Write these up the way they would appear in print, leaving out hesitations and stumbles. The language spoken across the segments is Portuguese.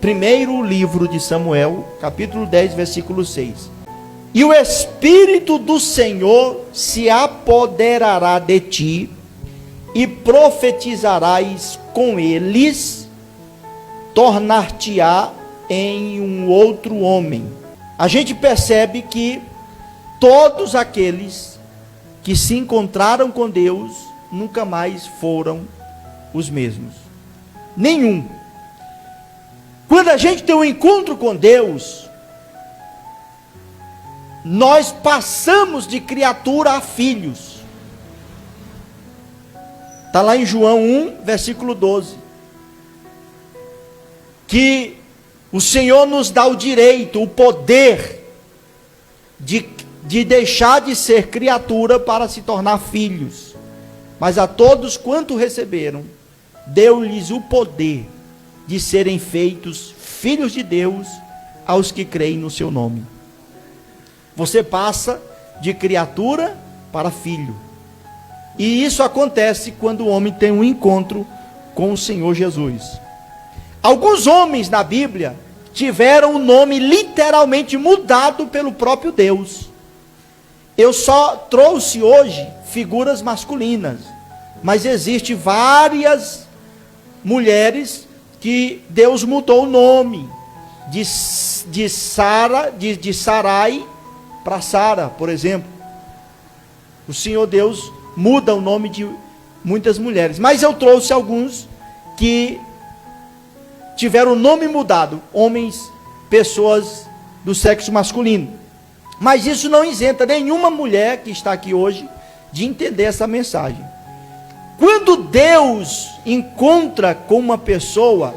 primeiro livro de Samuel, capítulo 10, versículo 6. E o Espírito do Senhor se apoderará de ti, e profetizarás com eles, tornar-te-á em um outro homem. A gente percebe que todos aqueles que se encontraram com Deus nunca mais foram os mesmos. Nenhum. Quando a gente tem um encontro com Deus, nós passamos de criatura a filhos. Está lá em João 1, versículo 12. Que o Senhor nos dá o direito, o poder de deixar de ser criatura para se tornar filhos. Mas a todos quanto receberam, deu-lhes o poder de serem feitos filhos de Deus aos que creem no seu nome. Você passa de criatura para filho. E isso acontece quando o homem tem um encontro com o Senhor Jesus. Alguns homens na Bíblia tiveram o nome literalmente mudado pelo próprio Deus. Eu só trouxe hoje figuras masculinas, mas existem várias mulheres que Deus mudou o nome, de Sarai para Sara, por exemplo. O Senhor Deus muda o nome de muitas mulheres, mas eu trouxe alguns que tiveram o nome mudado, homens, pessoas do sexo masculino. Mas isso não isenta nenhuma mulher que está aqui hoje de entender essa mensagem. Quando Deus encontra com uma pessoa,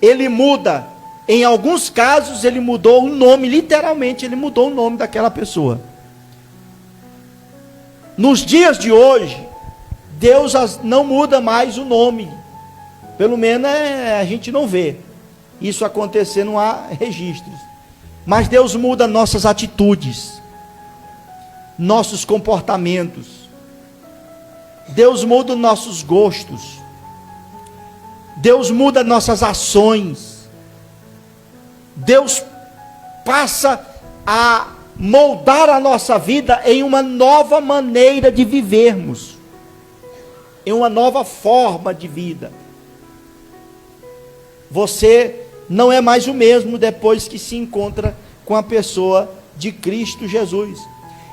Ele muda. Em alguns casos Ele mudou o nome, literalmente Ele mudou o nome daquela pessoa. Nos dias de hoje, Deus não muda mais o nome. Pelo menos a gente não vê isso acontecer, não há registros. Mas Deus muda nossas atitudes, nossos comportamentos. Deus muda nossos gostos. Deus muda nossas ações. Deus passa a moldar a nossa vida em uma nova maneira de vivermos, em uma nova forma de vida. Você não é mais o mesmo depois que se encontra com a pessoa de Cristo Jesus.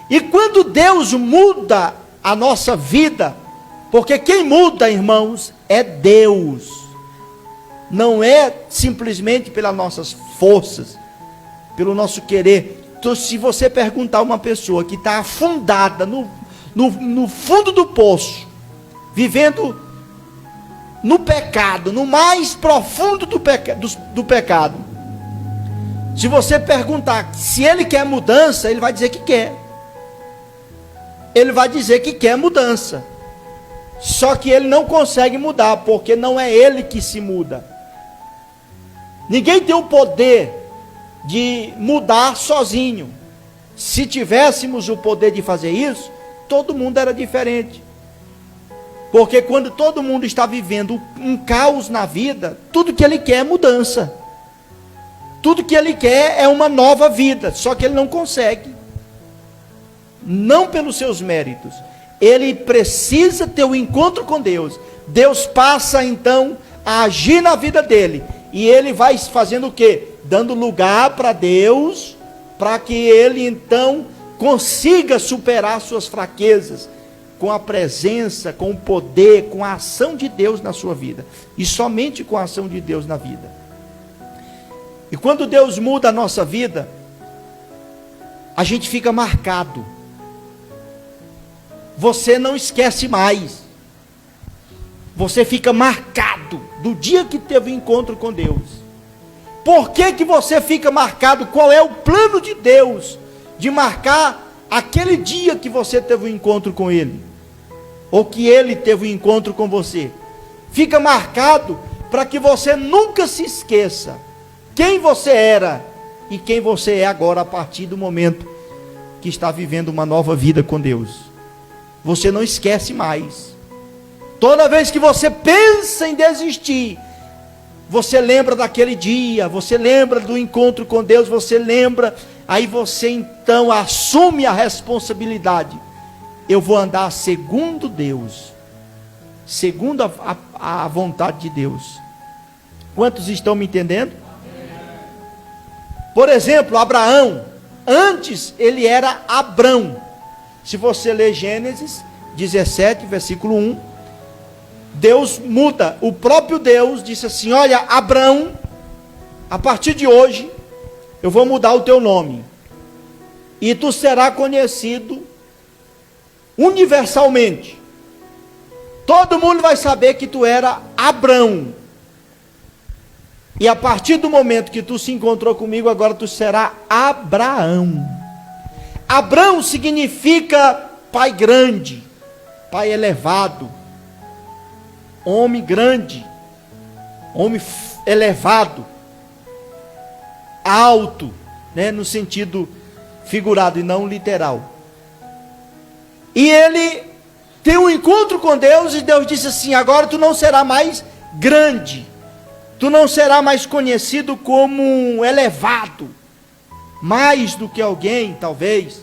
E quando Deus muda a nossa vida, porque quem muda, irmãos, é Deus, não é simplesmente pelas nossas forças, pelo nosso querer. Então, se você perguntar a uma pessoa que está afundada no fundo do poço, vivendo no pecado, no mais profundo do pecado, se você perguntar se ele quer mudança, ele vai dizer que quer. Ele vai dizer que quer mudança. Só que ele não consegue mudar, porque não é ele que se muda. Ninguém tem o poder de mudar sozinho. Se tivéssemos o poder de fazer isso, todo mundo era diferente. Porque quando todo mundo está vivendo um caos na vida, tudo que ele quer é mudança. Tudo que ele quer é uma nova vida, só que ele não consegue. Não pelos seus méritos. Ele precisa ter um encontro com Deus. Deus passa então a agir na vida dele. E ele vai fazendo o quê? Dando lugar para Deus, para que ele então consiga superar suas fraquezas, com a presença, com o poder, com a ação de Deus na sua vida. E somente com a ação de Deus na vida. E quando Deus muda a nossa vida, a gente fica marcado. Você não esquece mais. Você fica marcado do dia que teve o encontro com Deus. Por que que você fica marcado? Qual é o plano de Deus de marcar aquele dia que você teve o encontro com Ele? Ou que Ele teve o encontro com você? Fica marcado para que você nunca se esqueça quem você era e quem você é agora, a partir do momento que está vivendo uma nova vida com Deus. Você não esquece mais. Toda vez que você pensa em desistir, você lembra daquele dia, você lembra do encontro com Deus, você lembra, aí você então assume a responsabilidade. Eu vou andar segundo Deus, segundo a vontade de Deus. Quantos estão me entendendo? Por exemplo, Abraão, antes ele era Abrão. Se você ler Gênesis 17, versículo 1, Deus muda, o próprio Deus disse assim: olha, Abrão, a partir de hoje, eu vou mudar o teu nome, e tu serás conhecido universalmente, todo mundo vai saber que tu era Abrão, e a partir do momento que tu se encontrou comigo, agora tu será Abraão. Abrão significa pai grande, pai elevado, homem grande, homem elevado, alto, né, no sentido figurado e não literal. E ele tem um encontro com Deus, e Deus disse assim: agora tu não será mais grande, tu não será mais conhecido como elevado, mais do que alguém, talvez.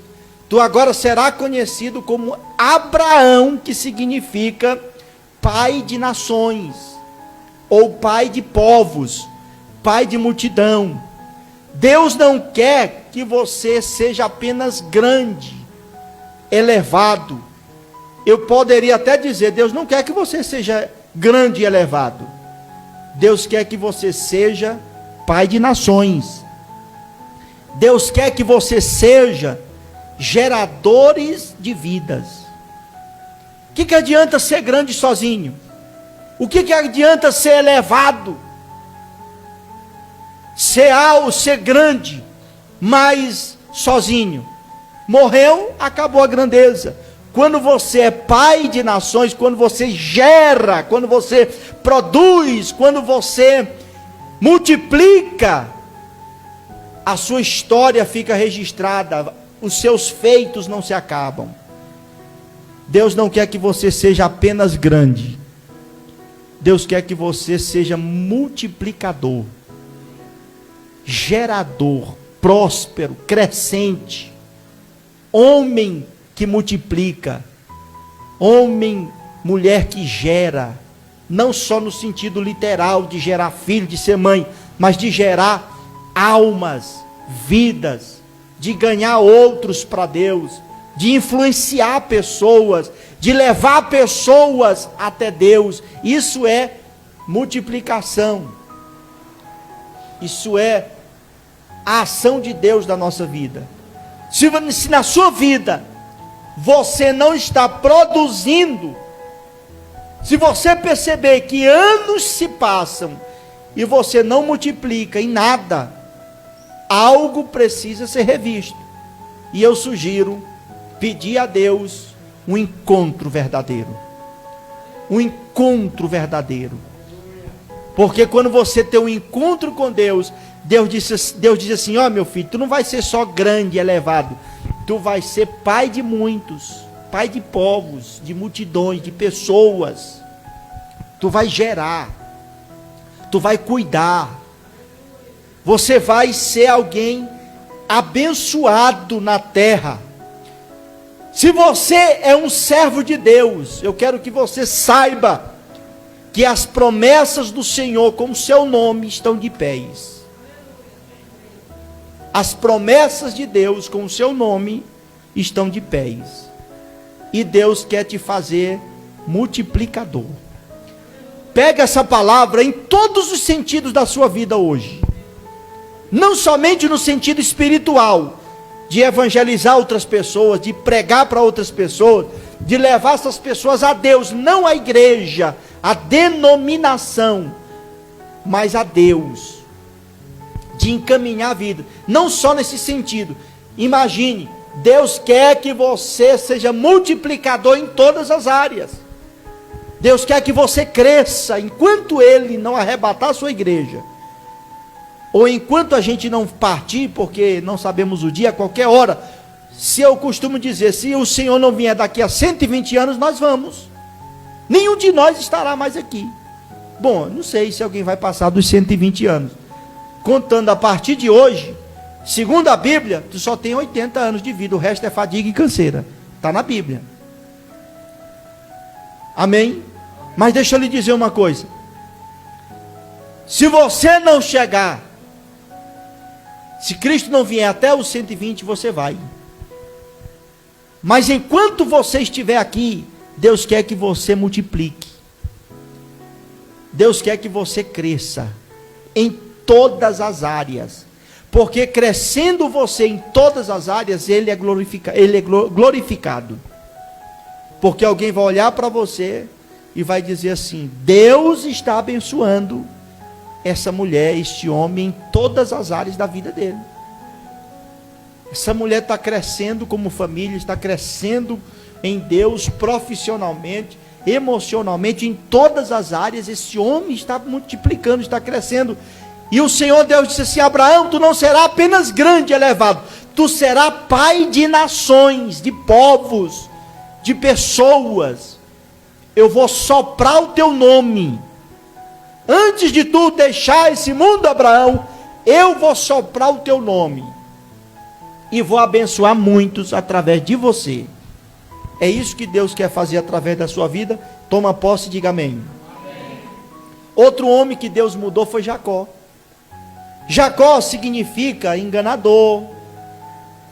Tu agora será conhecido como Abraão, que significa pai de nações, ou pai de povos, pai de multidão. Deus não quer que você seja apenas grande, elevado. Eu poderia até dizer, Deus não quer que você seja grande e elevado. Deus quer que você seja pai de nações. Deus quer que você seja geradores de vidas. O que adianta ser grande sozinho? O que adianta ser elevado? Ser alto, ser grande, mas sozinho. Morreu, acabou a grandeza. Quando você é pai de nações, quando você gera, quando você produz, quando você multiplica, a sua história fica registrada, os seus feitos não se acabam. Deus não quer que você seja apenas grande. Deus quer que você seja multiplicador, gerador, próspero, crescente, homem que multiplica, homem, mulher que gera, não só no sentido literal de gerar filho, de ser mãe, mas de gerar almas, vidas, de ganhar outros para Deus, de influenciar pessoas, de levar pessoas até Deus. Isso é multiplicação. Isso é a ação de Deus na nossa vida. Se na sua vida você não está produzindo, se você perceber que anos se passam e você não multiplica em nada, algo precisa ser revisto. E eu sugiro pedir a Deus um encontro verdadeiro. Um encontro verdadeiro. Porque quando você tem um encontro com Deus, Deus diz assim: ó, meu filho, tu não vai ser só grande e elevado, tu vai ser pai de muitos, pai de povos, de multidões, de pessoas. Tu vai gerar, tu vai cuidar, você vai ser alguém abençoado na terra. Se você é um servo de Deus, eu quero que você saiba que as promessas do Senhor com o seu nome estão de pés. As promessas de Deus com o seu nome estão de pés. E Deus quer te fazer multiplicador. Pega essa palavra em todos os sentidos da sua vida hoje. Não somente no sentido espiritual, de evangelizar outras pessoas, de pregar para outras pessoas, de levar essas pessoas a Deus, não a igreja, a denominação, mas a Deus, de encaminhar a vida, não só nesse sentido. Imagine, Deus quer que você seja multiplicador em todas as áreas. Deus quer que você cresça, enquanto Ele não arrebatar a sua igreja, ou enquanto a gente não partir, porque não sabemos o dia, a qualquer hora. Se eu costumo dizer, se o Senhor não vier daqui a 120 anos, nós vamos. Nenhum de nós estará mais aqui. Bom, não sei se alguém vai passar dos 120 anos. Contando a partir de hoje, segundo a Bíblia, tu só tem 80 anos de vida, o resto é fadiga e canseira. Está na Bíblia. Amém? Mas deixa eu lhe dizer uma coisa. Se você não chegar, se Cristo não vier até os 120, você vai. Mas enquanto você estiver aqui, Deus quer que você multiplique. Deus quer que você cresça em todas as áreas. Porque crescendo você em todas as áreas, Ele é glorificado. Porque alguém vai olhar para você e vai dizer assim: Deus está abençoando essa mulher, este homem, em todas as áreas da vida dele. Essa mulher está crescendo como família, está crescendo em Deus, profissionalmente, emocionalmente, em todas as áreas. Esse homem está multiplicando, está crescendo. E o Senhor Deus disse assim: Abraão, tu não serás apenas grande e elevado, tu serás pai de nações, de povos, de pessoas. Eu vou soprar o teu nome. Antes de tu deixar esse mundo, Abraão, eu vou soprar o teu nome. E vou abençoar muitos através de você. É isso que Deus quer fazer através da sua vida. Toma posse e diga amém. Amém. Outro homem que Deus mudou foi Jacó. Jacó significa enganador,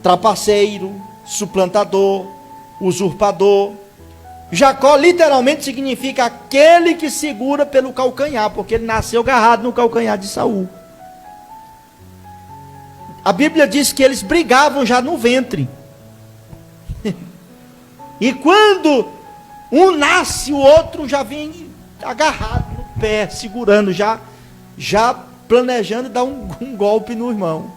trapaceiro, suplantador, usurpador. Jacó literalmente significa aquele que segura pelo calcanhar, porque ele nasceu agarrado no calcanhar de Saul. A Bíblia diz que eles brigavam já no ventre. E quando um nasce, o outro já vem agarrado no pé, segurando, já planejando dar um golpe no irmão,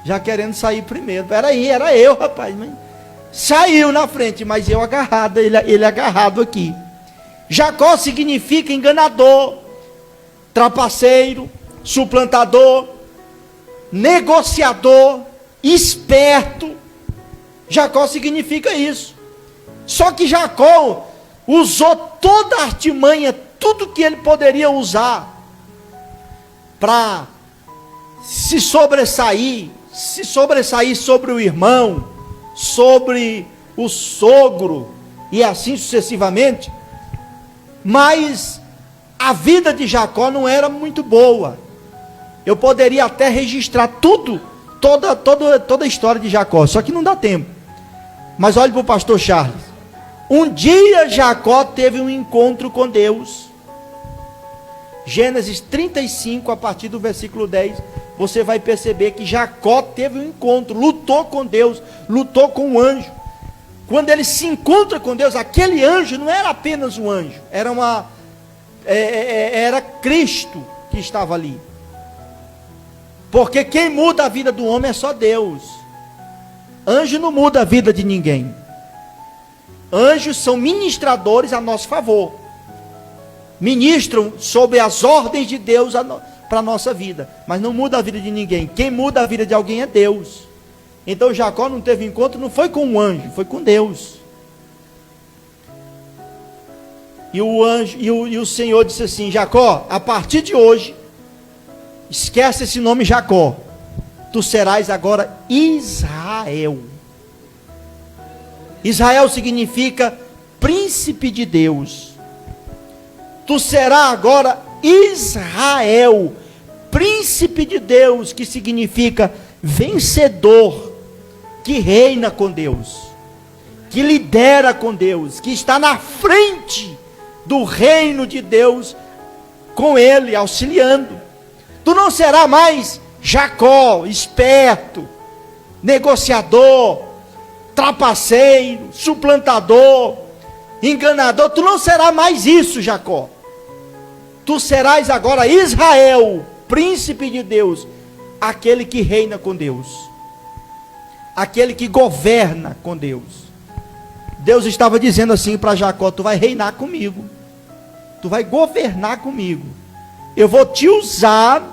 já querendo sair primeiro. Peraí, era eu, rapaz, mas saiu na frente, mas eu agarrado, ele agarrado aqui. Jacó significa enganador, trapaceiro, suplantador, negociador, esperto. Jacó significa isso. Só que Jacó usou toda a artimanha, tudo que ele poderia usar para se sobressair sobre o irmão, sobre o sogro e assim sucessivamente. Mas a vida de Jacó não era muito boa. Eu poderia até registrar toda a história de Jacó, só que não dá tempo. Mas olhe para o pastor Charles. Um dia Jacó teve um encontro com Deus. Gênesis 35, a partir do versículo 10, você vai perceber que Jacó teve um encontro, lutou com Deus, lutou com um anjo. Quando ele se encontra com Deus, aquele anjo não era apenas um anjo, era Cristo que estava ali. Porque quem muda a vida do homem é só Deus. Anjo não muda a vida de ninguém. Anjos são ministradores a nosso favor. Ministram sob as ordens de Deus para a nossa vida. Mas não muda a vida de ninguém. Quem muda a vida de alguém é Deus. Então Jacó não teve encontro, não foi com um anjo, foi com Deus. E o Senhor disse assim: Jacó, a partir de hoje, esquece esse nome Jacó. Tu serás agora Israel. Israel significa príncipe de Deus. Tu serás agora Israel, príncipe de Deus, que significa vencedor, que reina com Deus, que lidera com Deus, que está na frente do reino de Deus, com Ele, auxiliando. Tu não serás mais Jacó, esperto, negociador, trapaceiro, suplantador, enganador. Tu não serás mais isso, Jacó. Tu serás agora Israel, príncipe de Deus, aquele que reina com Deus, aquele que governa com Deus. Deus estava dizendo assim para Jacó: tu vai reinar comigo, tu vai governar comigo, eu vou te usar,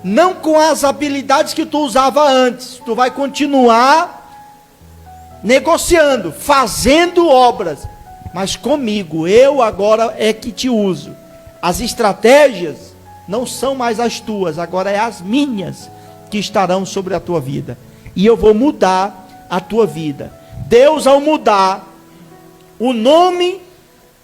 não com as habilidades que tu usava antes, tu vai continuar negociando, fazendo obras, mas comigo, eu agora é que te uso. As estratégias não são mais as tuas, agora é as minhas que estarão sobre a tua vida. E eu vou mudar a tua vida. Deus, ao mudar o nome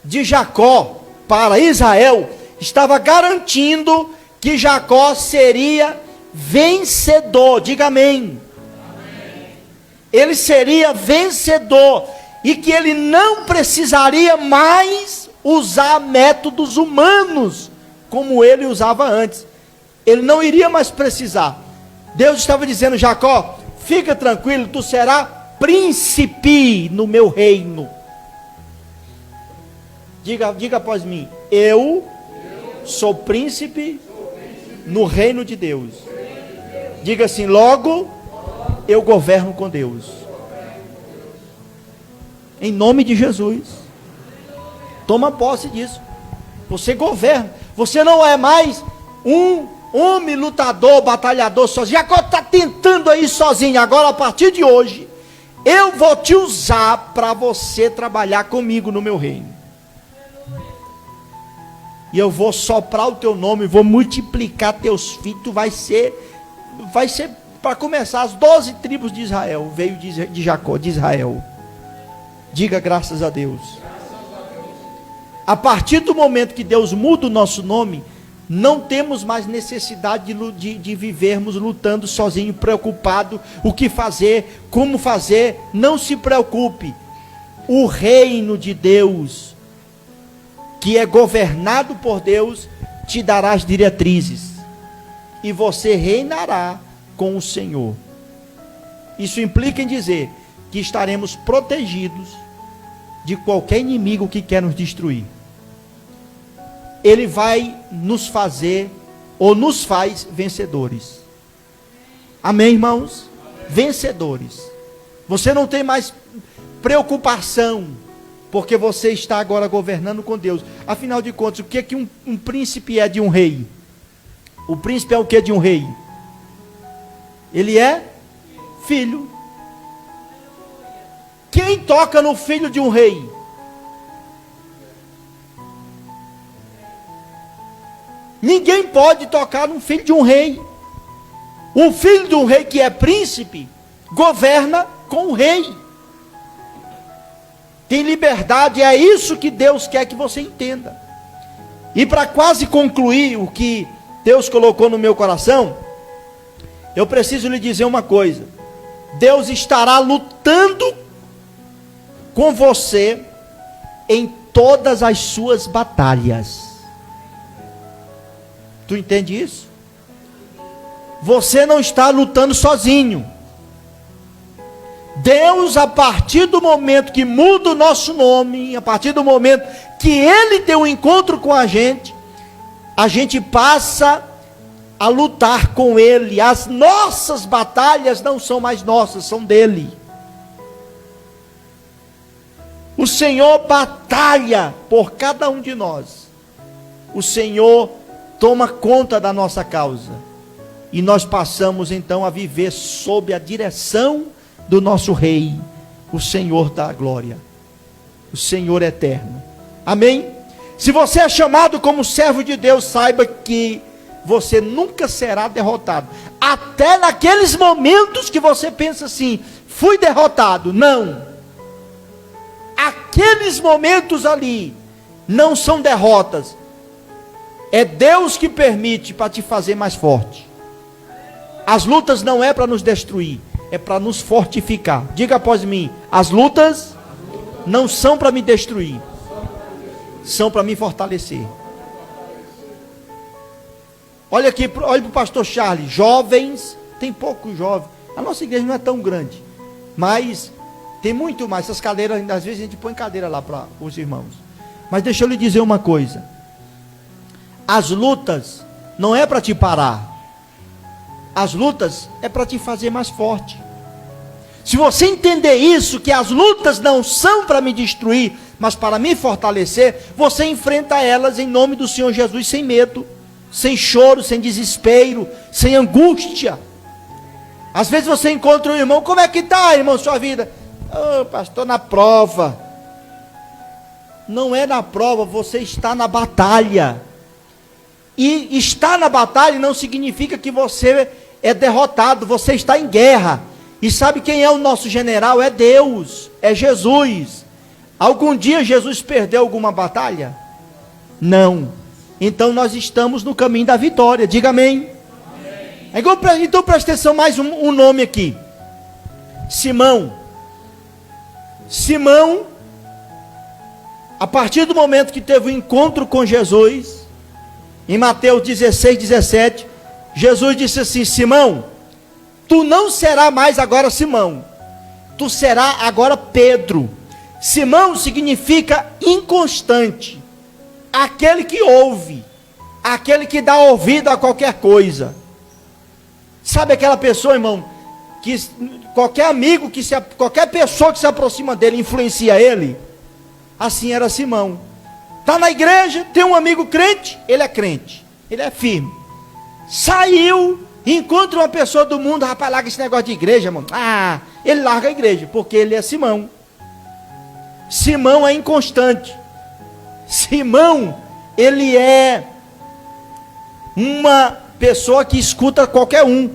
de Jacó para Israel, estava garantindo que Jacó seria vencedor. Diga amém. Ele seria vencedor e que ele não precisaria mais usar métodos humanos como ele usava antes. Ele não iria mais precisar. Deus estava dizendo: Jacó, fica tranquilo, tu serás príncipe no meu reino. Diga após mim: eu sou príncipe no reino de Deus. Diga assim: logo eu governo com Deus. Em nome de Jesus. Toma posse disso. Você governa. Você não é mais um homem lutador, batalhador sozinho. Jacó está tentando aí sozinho. Agora, a partir de hoje, eu vou te usar para você trabalhar comigo no meu reino. E eu vou soprar o teu nome, vou multiplicar teus filhos. Tu vai ser para começar, as 12 tribos de Israel veio de Jacó, de Israel. Diga graças a Deus. A partir do momento que Deus muda o nosso nome, não temos mais necessidade de vivermos lutando sozinho, preocupado, o que fazer, como fazer. Não se preocupe. O reino de Deus, que é governado por Deus, te dará as diretrizes. E você reinará com o Senhor. Isso implica em dizer que estaremos protegidos de qualquer inimigo que quer nos destruir. Ele vai nos fazer, ou nos faz, vencedores. Amém, irmãos? Vencedores. Você não tem mais preocupação, porque você está agora governando com Deus. Afinal de contas, o que é que um príncipe é de um rei? O príncipe é o que de um rei? Ele é filho. Quem toca no filho de um rei? Ninguém pode tocar no filho de um rei. O filho de um rei que é príncipe, governa com o rei. Tem liberdade, é isso que Deus quer que você entenda. E para quase concluir o que Deus colocou no meu coração, eu preciso lhe dizer uma coisa: Deus estará lutando com você em todas as suas batalhas. Tu entende isso? Você não está lutando sozinho. Deus, a partir do momento que muda o nosso nome, a partir do momento que Ele tem um encontro com a gente passa a lutar com Ele. As nossas batalhas não são mais nossas, são dEle. O Senhor batalha por cada um de nós. O Senhor toma conta da nossa causa. E nós passamos então a viver sob a direção do nosso Rei, o Senhor da glória, o Senhor eterno. Amém? Se você é chamado como servo de Deus, saiba que você nunca será derrotado. Até naqueles momentos que você pensa assim: fui derrotado. Não. Aqueles momentos ali não são derrotas. É Deus que permite para te fazer mais forte. As lutas não é para nos destruir, é para nos fortificar. Diga após mim: as lutas não são para me destruir, são para me fortalecer. Olha aqui, olha para o pastor Charles. Jovens, tem poucos jovens. A nossa igreja não é tão grande, mas tem muito mais. Essas cadeiras, às vezes a gente põe cadeira lá para os irmãos. Mas deixa eu lhe dizer uma coisa: as lutas não é para te parar. As lutas é para te fazer mais forte. Se você entender isso, que as lutas não são para me destruir, mas para me fortalecer, você enfrenta elas em nome do Senhor Jesus sem medo, sem choro, sem desespero, sem angústia. Às vezes você encontra um irmão: como é que está, irmão, sua vida? Oh, pastor, na prova. Não é na prova, você está na batalha. E estar na batalha não significa que você é derrotado, você está em guerra. E sabe quem é o nosso general? É Deus, é Jesus. Algum dia Jesus perdeu alguma batalha? Não. Então nós estamos no caminho da vitória, diga amém. Amém. Então presta atenção, mais um nome aqui. Simão. Simão, a partir do momento que teve o encontro com Jesus, em Mateus 16, 17, Jesus disse assim: Simão, tu não será mais agora Simão, tu será agora Pedro. Simão significa inconstante, aquele que ouve, aquele que dá ouvido a qualquer coisa. Sabe aquela pessoa, irmão, que qualquer amigo, qualquer pessoa que se aproxima dele influencia ele? Assim era Simão. Está na igreja, tem um amigo crente, ele é firme. Saiu, encontra uma pessoa do mundo, rapaz, larga esse negócio de igreja, irmão. Ele larga a igreja, porque ele é Simão. Simão é inconstante. Simão, ele é uma pessoa que escuta qualquer um.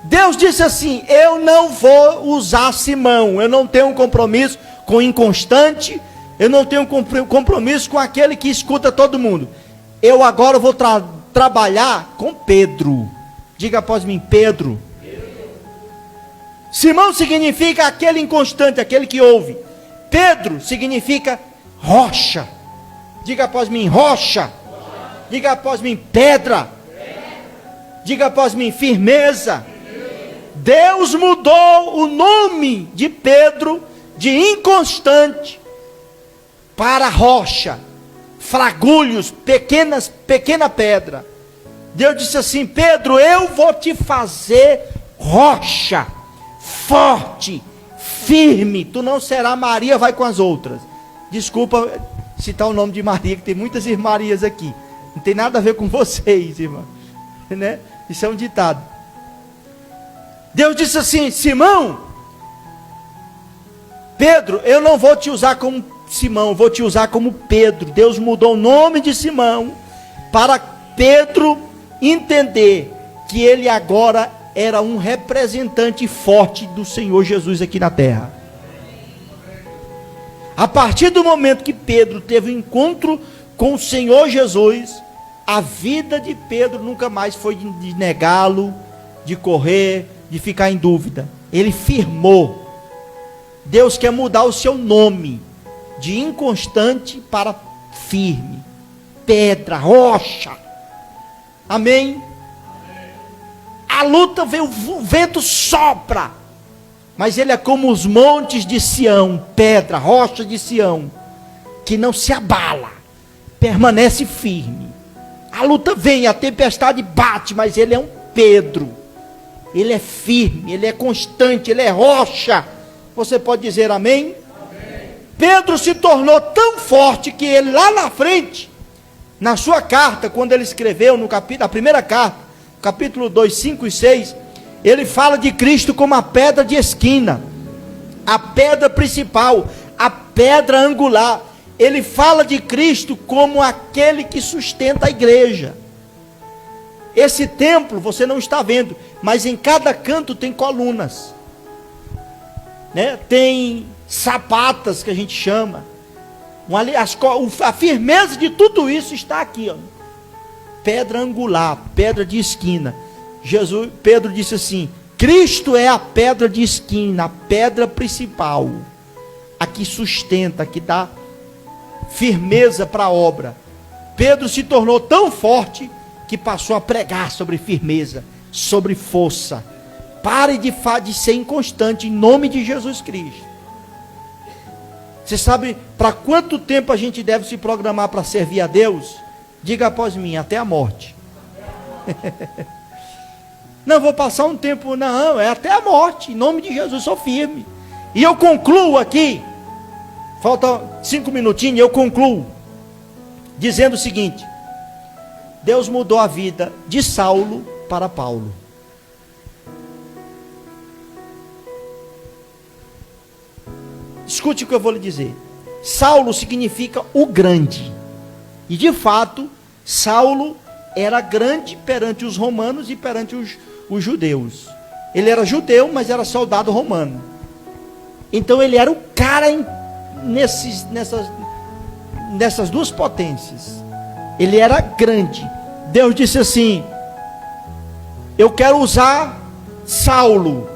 Deus disse assim: eu não vou usar Simão, eu não tenho um compromisso com o inconstante, eu não tenho compromisso com aquele que escuta todo mundo. Eu agora vou trabalhar com Pedro. Diga após mim, Pedro. Simão significa aquele inconstante, aquele que ouve. Pedro significa rocha. Diga após mim, rocha. Diga após mim, pedra. Diga após mim, firmeza. Deus mudou o nome de Pedro de inconstante para rocha, fragulhos, pequena pedra. Deus disse assim: Pedro, eu vou te fazer rocha, forte, firme. Tu não será Maria, vai com as outras. Desculpa citar o nome de Maria, que tem muitas irmãs aqui. Não tem nada a ver com vocês, irmão, né? Isso é um ditado. Deus disse assim: Simão, Pedro, eu não vou te usar como Simão, vou te usar como Pedro. Deus mudou o nome de Simão para Pedro entender que ele agora era um representante forte do Senhor Jesus aqui na terra. A partir do momento que Pedro teve um encontro com o Senhor Jesus, a vida de Pedro nunca mais foi de negá-lo, de correr, de ficar em dúvida. Ele firmou. Deus quer mudar o seu nome de inconstante para firme, pedra, rocha. Amém? A luta veio, o vento sopra, mas ele é como os montes de Sião, pedra, rocha de Sião, que não se abala, permanece firme. A luta vem, a tempestade bate, mas ele é um Pedro. Ele é firme, ele é constante, ele é rocha. Você pode dizer amém? Amém. Pedro se tornou tão forte que ele lá na frente, na sua carta, quando ele escreveu na primeira carta, capítulo 2, 5 e 6, ele fala de Cristo como a pedra de esquina, a pedra principal, a pedra angular. Ele fala de Cristo como aquele que sustenta a igreja. Esse templo você não está vendo, mas em cada canto tem colunas, né? Tem sapatas que a gente chama. A firmeza de tudo isso está aqui, ó. Pedra angular, pedra de esquina. Pedro disse assim: Cristo é a pedra de esquina, a pedra principal, a que sustenta, a que dá firmeza para a obra. Pedro se tornou tão forte que passou a pregar sobre firmeza, sobre força. Pare de ser inconstante em nome de Jesus Cristo. Você sabe para quanto tempo a gente deve se programar para servir a Deus? Diga após mim, até a morte. Não, vou passar um tempo, não, é até a morte, em nome de Jesus, sou firme. E eu concluo aqui, falta 5 minutinhos, eu concluo, dizendo o seguinte: Deus mudou a vida de Saulo para Paulo. Escute o que eu vou lhe dizer. Saulo significa o grande. E de fato, Saulo era grande perante os romanos e perante os judeus. Ele era judeu, mas era soldado romano. Então ele era o cara nessas duas potências. Ele era grande. Deus disse assim: eu quero usar Saulo,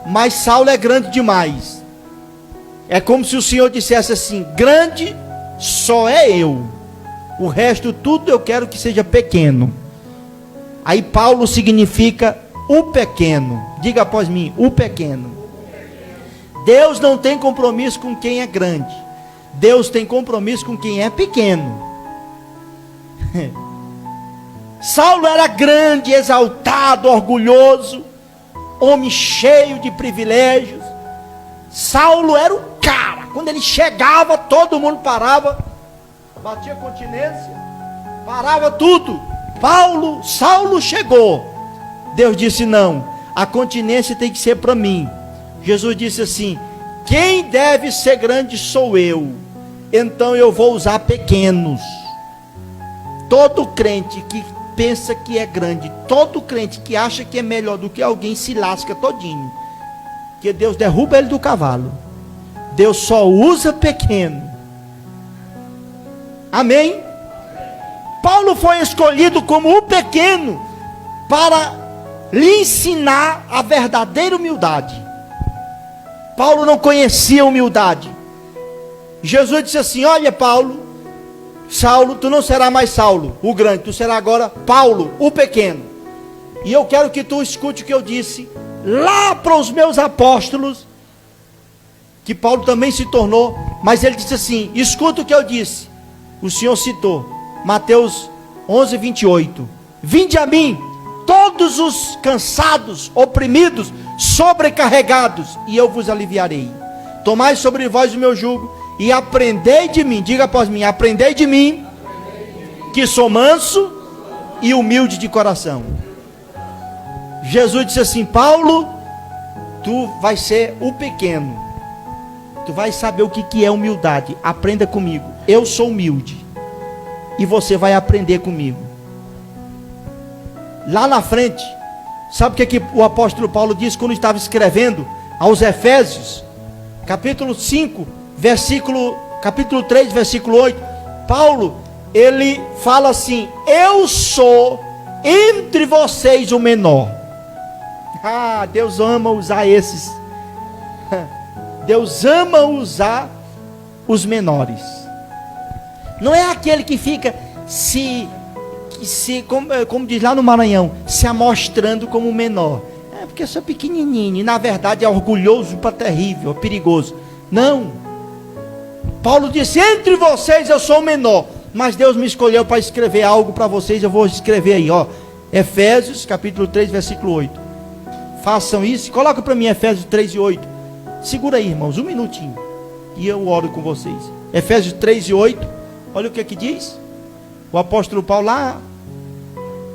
mas Saulo é grande demais. É como se o Senhor dissesse assim: grande só é eu, o resto tudo eu quero que seja pequeno. Aí Paulo significa o pequeno. Diga após mim: o pequeno. Deus não tem compromisso com quem é grande, Deus tem compromisso com quem é pequeno. Saulo era grande, exaltado, orgulhoso, homem cheio de privilégios. Saulo era o cara. Quando ele chegava, todo mundo parava, batia continência, parava tudo. Saulo chegou. Deus disse: não, a continência tem que ser para mim. Jesus disse assim: quem deve ser grande sou eu, então eu vou usar pequenos. Todo crente que pensa que é grande, todo crente que acha que é melhor do que alguém, se lasca todinho, que Deus derruba ele do cavalo. Deus só usa pequeno. Amém? Paulo foi escolhido como o pequeno para lhe ensinar a verdadeira humildade. Paulo não conhecia humildade. Jesus disse assim: olha, Saulo, tu não será mais Saulo, o grande, tu será agora Paulo, o pequeno. E eu quero que tu escute o que eu disse lá para os meus apóstolos, que Paulo também se tornou, mas ele disse assim: escuta o que eu disse. O Senhor citou Mateus 11, 28. Vinde a mim, todos os cansados, oprimidos, sobrecarregados, e eu vos aliviarei. Tomai sobre vós o meu jugo e aprendei de mim. Diga após mim: aprendei de mim, que sou manso e humilde de coração. Jesus disse assim: Paulo, tu vai ser o pequeno, tu vai saber o que é humildade. Aprenda comigo, eu sou humilde, e você vai aprender comigo. Lá na frente, sabe o que o apóstolo Paulo disse quando estava escrevendo aos Efésios, capítulo 5, capítulo 3, versículo 8. Paulo, ele fala assim: eu sou entre vocês o menor. Deus ama usar esses. Deus ama usar os menores. Não é aquele que fica como diz lá no Maranhão, se amostrando como menor. É porque eu sou pequenininho, e na verdade é orgulhoso para terrível, é perigoso. Não. Paulo disse: entre vocês eu sou o menor, mas Deus me escolheu para escrever algo para vocês. Eu vou escrever aí, Efésios capítulo 3, versículo 8. Façam isso. Coloca para mim Efésios 3 e 8. Segura aí, irmãos, um minutinho, e eu oro com vocês. Efésios 3 e 8. Olha o que diz o apóstolo Paulo lá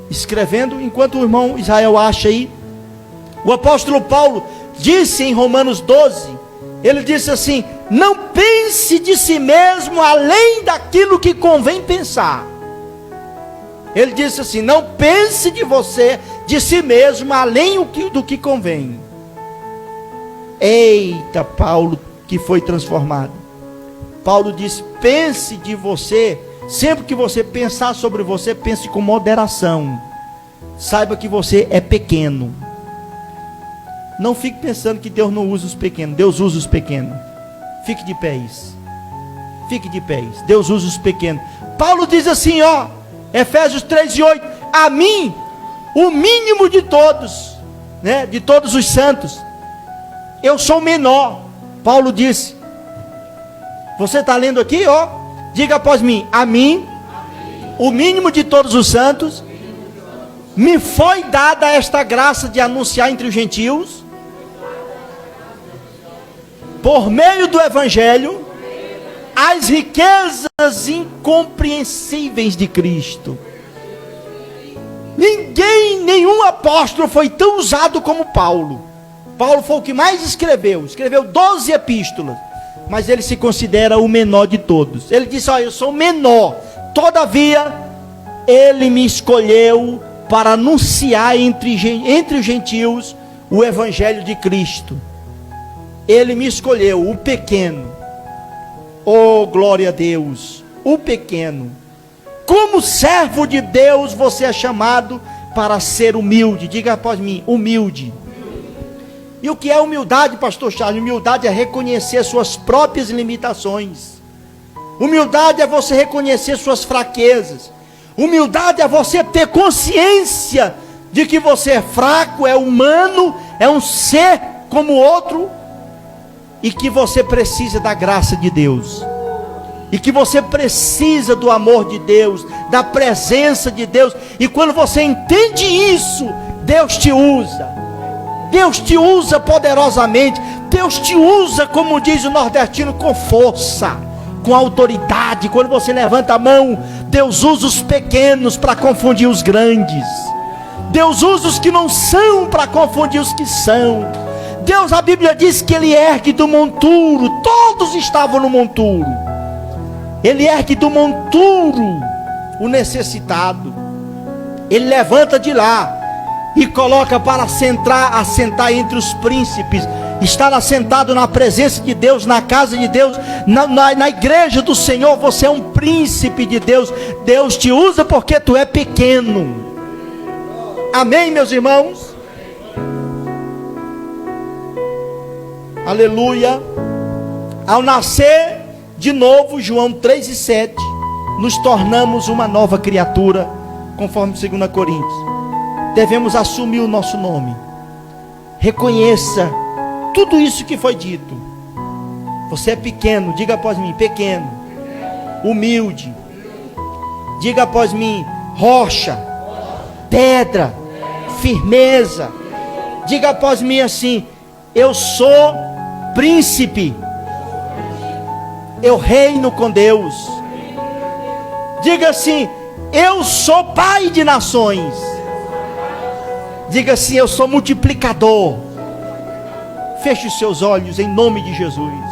escrevendo, enquanto o irmão Israel acha aí. O apóstolo Paulo disse em Romanos 12, ele disse assim: não pense de si mesmo além daquilo que convém pensar. Ele disse assim: não pense de si mesmo além do que convém. Eita, Paulo que foi transformado. Paulo disse: pense de você, sempre que você pensar sobre você, pense com moderação. Saiba que você é pequeno. Não fique pensando que Deus não usa os pequenos. Deus usa os pequenos. Fique de pés. Fique de pés. Deus usa os pequenos. Paulo diz assim, Efésios 3 e 8. A mim, o mínimo de todos, né, de todos os santos, eu sou o menor. Paulo disse. Você está lendo aqui, diga após mim: a mim, o mínimo de todos os santos, me foi dada esta graça de anunciar entre os gentios, por meio do evangelho, as riquezas incompreensíveis de Cristo. Nenhum apóstolo foi tão usado como Paulo. Paulo foi o que mais escreveu 12 epístolas, mas ele se considera o menor de todos. Ele disse: eu sou o menor, todavia Ele me escolheu para anunciar entre os gentios o evangelho de Cristo. Ele me escolheu, o pequeno. Oh, glória a Deus, o pequeno. Como servo de Deus, você é chamado para ser humilde. Diga após mim, humilde. E o que é humildade, pastor Charles? Humildade é reconhecer suas próprias limitações. Humildade é você reconhecer suas fraquezas. Humildade é você ter consciência de que você é fraco, é humano, é um ser como o outro, e que você precisa da graça de Deus, e que você precisa do amor de Deus, da presença de Deus. E quando você entende isso, Deus te usa. Deus te usa poderosamente. Deus te usa, como diz o nordestino, com força, com autoridade. Quando você levanta a mão, Deus usa os pequenos para confundir os grandes. Deus usa os que não são para confundir os que são. Deus, a Bíblia diz que Ele ergue do monturo. Todos estavam no monturo. Ele ergue do monturo o necessitado. Ele levanta de lá e coloca para assentar entre os príncipes. Estar assentado na presença de Deus, na casa de Deus, na igreja do Senhor. Você é um príncipe de Deus. Deus te usa porque tu é pequeno. Amém, meus irmãos? Aleluia. Ao nascer de novo, João 3:7, nos tornamos uma nova criatura, conforme 2 Coríntios. Devemos assumir o nosso nome. Reconheça tudo isso que foi dito. Você é pequeno, diga após mim, pequeno. Humilde. Diga após mim, rocha, pedra, firmeza. Diga após mim assim, eu sou príncipe. Eu reino com Deus. Diga assim, eu sou pai de nações. Diga assim, eu sou multiplicador. Feche os seus olhos em nome de Jesus.